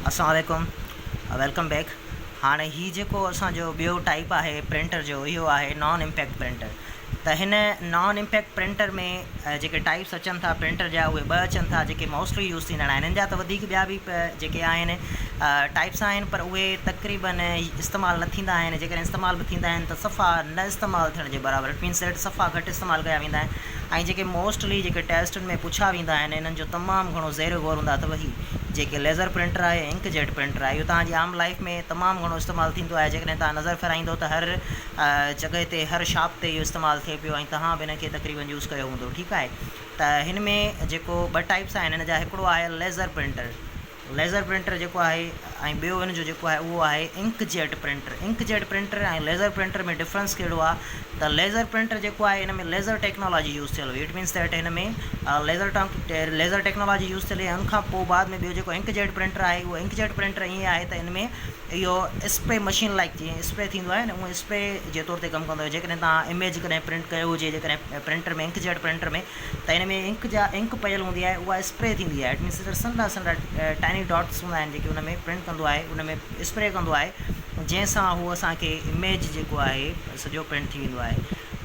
अस्सलाम वालेकुम, welcome back. हाँ ही जो असो बो टाइप है प्रिंटर जो यो है नॉन इम्पैक्ट प्रिंटर। तो हिन नॉन इम्पैक्ट प्रिंटर में जो टाइप्स अचन था प्रिंटर जा उ अचन था जो मोस्टली यूज़ थींदा आहिनि। हिन जा तो ॿिया भी टाइप्स आहिनि पर उहे तक़रीबन इस्तेमाल न थींदा आहिनि। जेकॾहिं इस्तेमाल भी थींदा आहिनि तो सफ़ा न इस्तेमाल थियण जे बराबर। इट मीन्स दैट सफ़ा घटि इस्तेमाल कया वेंदा आहिनि। ऐं जेके मोस्टली जेके टेस्टुनि में पुछा वेंदा आहिनि इन्हनि जो तमामु घणो ज़ेर गौर हूंदा अथव ही जेके लेज़र प्रिंटर है इंकजेट प्रिंटर है। इहो तव्हांजी आम लाइफ में तमामु घणो इस्तेमाल थींदो आहे। जेकॾहिं तव्हां नज़र फेराईंदो तो हर जगह ते हर शॉप ते इहो इस्तेमाल थिए पियो ऐं तव्हां बि इनखे तक़रीबन यूज़ कयो हूंदो। ठीकु आहे। त हिन में जेको ॿ टाइप्स आहिनि हिन जा, हिकिड़ो आहे लेज़र प्रिंटर। लेज़र प्रिंटर जो है ऐं ॿियो हिन जो जेको आहे उहो आहे इंकजेट प्रिंटर। इंकजेट प्रिंटर ऐं लेज़र प्रिंटर में डिफरेंस कहिड़ो आहे त लेज़र प्रिंटर जेको आहे हिन में लेज़र टेक्नोलॉजी यूज़ थियल हुई। इट मीन्स दैट हिन में लेज़र टेक्नोलॉजी यूज़ थियल आहे। उनखां पोइ बाद में ॿियो जेको इंकजेट प्रिंटर आहे उहो इंकजेट प्रिंटर ईअं आहे त हिन में इहो स्प्रे मशीन लाइक जीअं स्प्रे थींदो आहे न, उहो स्प्रे जे तौर ते कमु कंदो आहे। जेकॾहिं तव्हां इमेज कॾहिं प्रिंट कयो हुजे जेकॾहिं प्रिंटर में इंकजेट प्रिंटर में, त हिन में इंक पयल हूंदी आहे उहा स्प्रे थींदी आहे। इट मीन्स सन्हा सन्हा टाइनी डॉट्स हूंदा आहिनि जेके उन में प्रिंट कंदो आहे, उन में स्प्रे कंदो आहे, जंहिंसां उहो असांखे इमेज जेको आहे सॼो प्रिंट थी वेंदो आहे।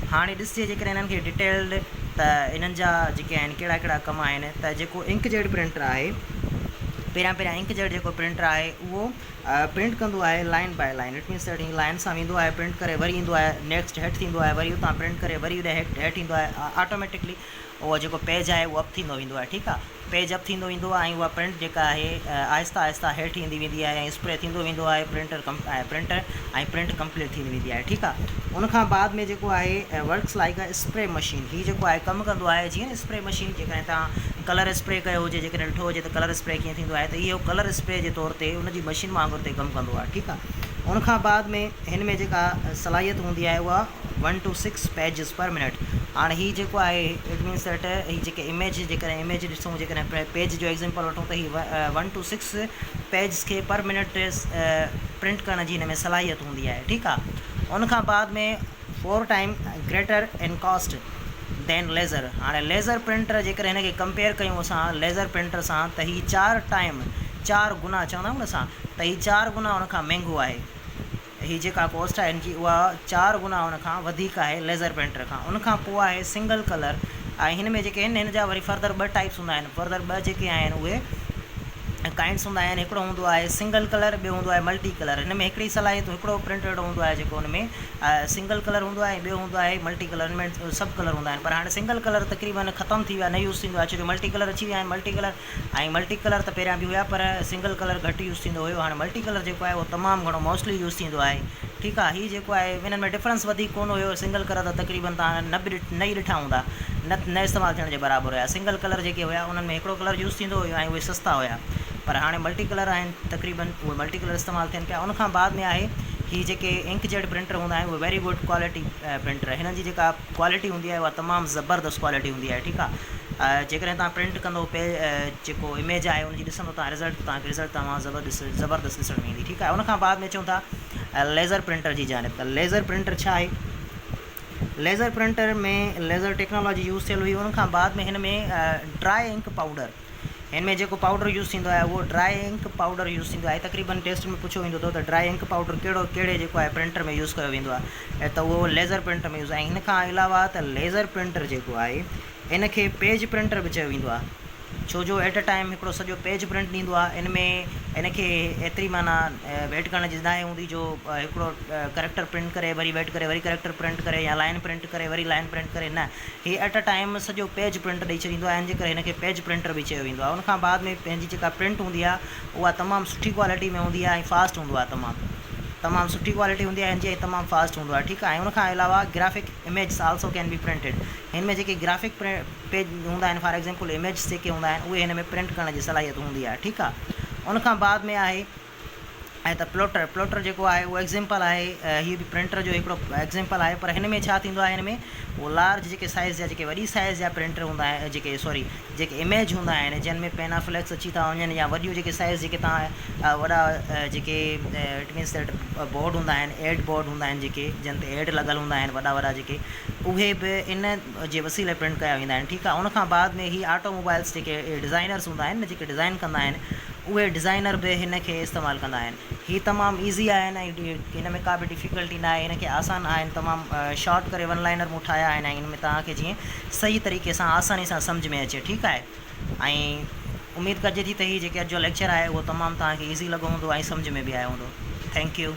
हाणे ॾिसजे जेकॾहिं इन्हनि खे डिटेल्ड त इन्हनि जा जेके आहिनि कहिड़ा कहिड़ा कम आहिनि। त जेको इंकजेट प्रिंटर आहे, पहिरियां इंकजेट जेको प्रिंटर आहे उहो प्रिंट कंदो आहे line by line. It means that line सां वेंदो आहे, प्रिंट करे वरी ईंदो आहे, नेक्स्ट हेठि थींदो आहे, वरी उतां प्रिंट करे वरी हेठि ईंदो आहे। ऑटोमेटिकली उहो जेको पेज आहे उहो अप थींदो वेंदो आहे। ठीकु आहे। पेज अप थींदो वेंदो आहे ऐं उहा प्रिंट जेका आहे आहिस्ता आहिस्ता हेठि ईंदी वेंदी आहे ऐं स्प्रे थींदो वेंदो आहे। प्रिंट ऐं प्रिंट कंप्लीट थींदी वेंदी आहे। ठीकु आहे। उनखां बाद में जेको आहे वर्क्स लाइक अ स्प्रे मशीन। हीअ जेको आहे कमु कंदो आहे जीअं स्प्रे मशीन। जेकॾहिं तव्हां कलर स्प्रे कयो हुजे, जेकॾहिं ॾिठो हुजे त कलर स्प्रे कीअं थींदो आहे, त इहो कलर स्प्रे जे तौर ते उनजी मशीन वांगुरु ते कमु कंदो आहे। ठीकु आहे। उनखां बाद में हिन में जेका सलाहियत हूंदी आहे उहा 1 to 6 पेजिस पर मिनट। हाणे हीअ जेको आहे इट मीन्स दैट हीअ जेके इमेज जेकॾहिं इमेज ॾिसूं, जेकॾहिं पेज जो एग्ज़ाम्पल वठूं त हीअ 1 to 6 पेज खे पर मिनट प्रिंट करण जी हिन में सलाहियत हूंदी आहे। ठीकु आहे। उनखां बाद में 4 time greater in cost than laser. हाणे लेज़र प्रिंटर जेकॾहिं हिन खे कंपेयर कयूं असां लेज़र प्रिंटर सां, त हीअ 4 गुना चवंदा आहियूं न असां, त हीअ 4 गुना उनखां महांगो आहे। हीअ जेका कॉस्ट आहे हिनजी उहा 4 गुना उनखां वधीक आहे लेज़र प्रिंटर खां। उनखां पोइ आहे सिंगल कलर। ऐं हिन में जेके आहिनि हिन जा वरी फर्दर 2 टाइप्स हूंदा आहिनि। फर्दर 2 जेके आहिनि उहे काइंड्स हूंदा आहिनि। हिकिड़ो हूंदो आहे सिंगल कलर, ॿियो हूंदो आहे मल्टी कलर। हिन में हिकिड़ी सलाहियत हिकिड़ो प्रिंटर अहिड़ो हूंदो आहे जेको हुन में सिंगल कलर हूंदो आहे, ॿियो हूंदो आहे मल्टी कलर। हिन में सभु कलर हूंदा आहिनि। पर हाणे सिंगल कलर तक़रीबन ख़तमु थी वियो आहे, न यूज़ थींदो आहे, छो जो मल्टी कलर अची विया आहिनि। मल्टी कलर त पहिरियां बि हुया पर सिंगल कलर घटि यूज़ थींदो हुयो। हाणे मल्टी कलर जेको आहे उहो तमामु घणो मोस्टली यूज़ थींदो आहे। ठीकु आहे। हीअ जेको आहे हिननि में डिफरेंस वधीक कोन हुयो। सिंगल कलर त तक़रीबन तव्हां न ई ॾिठा हूंदा, न इस्तेमालु थियण जे बराबरि हुया। सिंगल कलर जेके हुया उन्हनि में हिकिड़ो कलर यूज़ थींदो हुयो ऐं उहे सस्ता हुया। पर हाणे मल्टी कलर आहिनि, तक़रीबन उहे मल्टी कलर इस्तेमालु थियनि पिया। उनखां बाद में आहे हीअ जेके इंकजेट प्रिंटर हूंदा आहिनि उहे वेरी गुड क्वालिटी प्रिंटर। हिननि जी जेका क्वालिटी हूंदी आहे उहा तमामु ज़बरदस्त क्वालिटी हूंदी आहे। ठीकु आहे। जेकॾहिं तव्हां प्रिंट कंदो जेको इमेज आहे उनजी ॾिसंदो तव्हां रिज़ल्ट तव्हां ज़बरदस्त ॾिसण में ईंदी। ठीकु आहे। उनखां बाद में चऊं था लेज़र प्रिंटर जी जानिब। त लेज़र प्रिंटर छा आहे? लेज़र प्रिंटर में लेज़र टेक्नोलॉजी यूज़ थियल हुई। उनखां बाद में हिन में ड्राई इंक पाउडर, हिन में जेको पाउडर यूज़ थींदो आहे उहो ड्राई इंक पाउडर यूज़ थींदो आहे। तक़रीबन टेस्ट में पुछो वेंदो अथव त ड्राई इंक पाउडर कहिड़े जेको आहे प्रिंटर में यूज़ कयो वेंदो आहे, त उहो लेज़र प्रिंटर में यूज़ आहे। हिन खां अलावा त लेज़र प्रिंटर जेको आहे इन खे पेज प्रिंटर बि चयो वेंदो आहे, छो जो एट अ टाइम हिकिड़ो सॼो पेज प्रिंट ॾींदो आहे। इन में इनखे एतिरी माना वेट करण जी नाहे हूंदी जो हिकिड़ो करेक्टर प्रिंट करे वरी वेट करे वरी करेक्टर प्रिंट करे या लाइन प्रिंट करे वरी लाइन प्रिंट करे, न, हीअ एट अ टाइम सॼो पेज प्रिंट ॾेई छॾींदो आहे। हिन जे करे हिनखे पेज प्रिंटर बि चयो वेंदो आहे। उनखां बाद में पंहिंजी जेका प्रिंट हूंदी आहे उहा तमामु सुठी क्वालिटी में हूंदी आहे ऐं फास्ट हूंदो आहे। तमामु सुठी क्वालिटी हूंदी आहे हिन जी ऐं तमामु फास्ट हूंदो आहे। ठीकु आहे। ऐं उनखां अलावा graphic image also can be printed. हिन में जेके ग्राफिक पेज हूंदा आहिनि, फॉर एग्ज़ाम्पल इमेज जेके हूंदा आहिनि उहे हिन में प्रिंट करण जी सलाहियत हूंदी आहे। ठीकु आहे। उनखां बाद में आहे ऐं त प्लॉटर जेको आहे उहो एग्ज़ाम्पल आहे। हीअ बि प्रिंटर जो हिकिड़ो एग्ज़ाम्पल आहे। पर हिन में छा थींदो आहे, हिन में उहो लार्ज जेके साइज़ जा जेके वॾी साइज़ जा प्रिंटर हूंदा आहिनि, जेके इमेज हूंदा आहिनि जिन में पेनाफ्लेक्स अची था वञनि या वॾियूं जेके साइज़ जेके तव्हां वॾा जेके इट मीन्स दैट बोर्ड हूंदा आहिनि, एड बोर्ड हूंदा आहिनि जेके जिन ते एड लॻल हूंदा आहिनि वॾा जेके, उहे बि इन जे वसीले प्रिंट कया वेंदा आहिनि। ठीकु आहे। उनखां बाद में ही ऑटोमोबाइल्स जेके डिज़ाइनर्स हूंदा आहिनि, जेके डिज़ाइन कंदा आहिनि, उहे डिज़ाइनर बि हिन खे इस्तेमालु कंदा आहिनि। हीअ तमामु ईज़ी आहिनि ऐं हिन में का बि डिफ़िकल्टी न आहे, हिन खे आसान आहिनि, तमामु शॉर्ट करे वन लाइनर मूं ठाहिया आहिनि ऐं हिन में तव्हांखे जीअं सही तरीक़े सां आसानी सां सम्झ में अचे। ठीकु आहे, ऐं उमेदु कजे थी त हीअ जेके अॼु जो लेक्चर आहे उहो तमामु तव्हांखे ईज़ी लॻो हूंदो ऐं सम्झ में बि आयो हूंदो। Thank U.